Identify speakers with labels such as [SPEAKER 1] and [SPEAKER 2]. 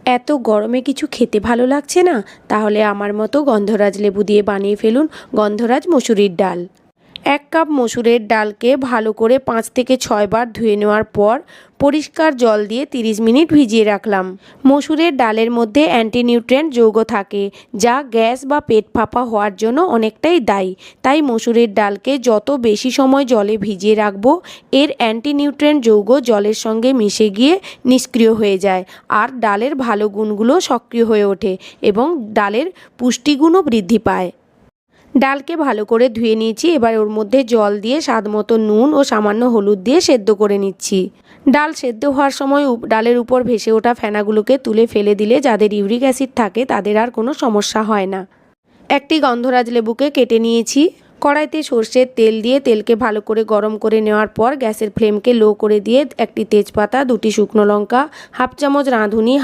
[SPEAKER 1] এত গরমে কিছু খেতে ভালো লাগছে না, তাহলে আমার মতো গন্ধরাজ লেবু দিয়ে বানিয়ে ফেলুন গন্ধরাজ মসুরির ডাল। 1 কাপ মসুরের ডালকে ভালো করে 5 থেকে 6 বার ধুয়ে নেওয়ার পর পরিষ্কার জল দিয়ে 30 মিনিট ভিজিয়ে রাখলাম। মসুরের ডালের মধ্যে অ্যান্টিনিউট্রিয়েন্ট যৌগ থাকে, যা গ্যাস বা পেট ফাঁপা হওয়ার জন্য অনেকটাই দায়ী। তাই মসুরের ডালকে যত বেশি সময় জলে ভিজিয়ে রাখবো, এর অ্যান্টিনিউট্রিয়েন্ট যৌগ জলের সঙ্গে মিশে গিয়ে নিষ্ক্রিয় হয়ে যায়, আর ডালের ভালো গুণগুলো সক্রিয় হয়ে ওঠে এবং ডালের পুষ্টিগুণও বৃদ্ধি পায়। ডালকে ভালো করে ধুয়ে নিয়েছি। এবার ওর মধ্যে জল দিয়ে স্বাদ মতো নুন ও সামান্য হলুদ দিয়ে সেদ্ধ করে নিচ্ছি। ডাল সেদ্ধ হওয়ার সময় ডালের উপর ভেসে ওঠা ফেনাগুলোকে তুলে ফেলে দিলে যাদের ইউরিক অ্যাসিড থাকে তাদের আর কোনো সমস্যা হয় না। একটি গন্ধরাজ লেবুকে কেটে নিয়েছি। কড়াইতে সর্ষের তেল দিয়ে তেলকে ভালো করে গরম করে নেওয়ার পর গ্যাসের ফ্লেমকে লো করে দিয়ে একটি তেজপাতা, 2টি শুকনো লঙ্কা, হাফ চামচ রাঁধুনি,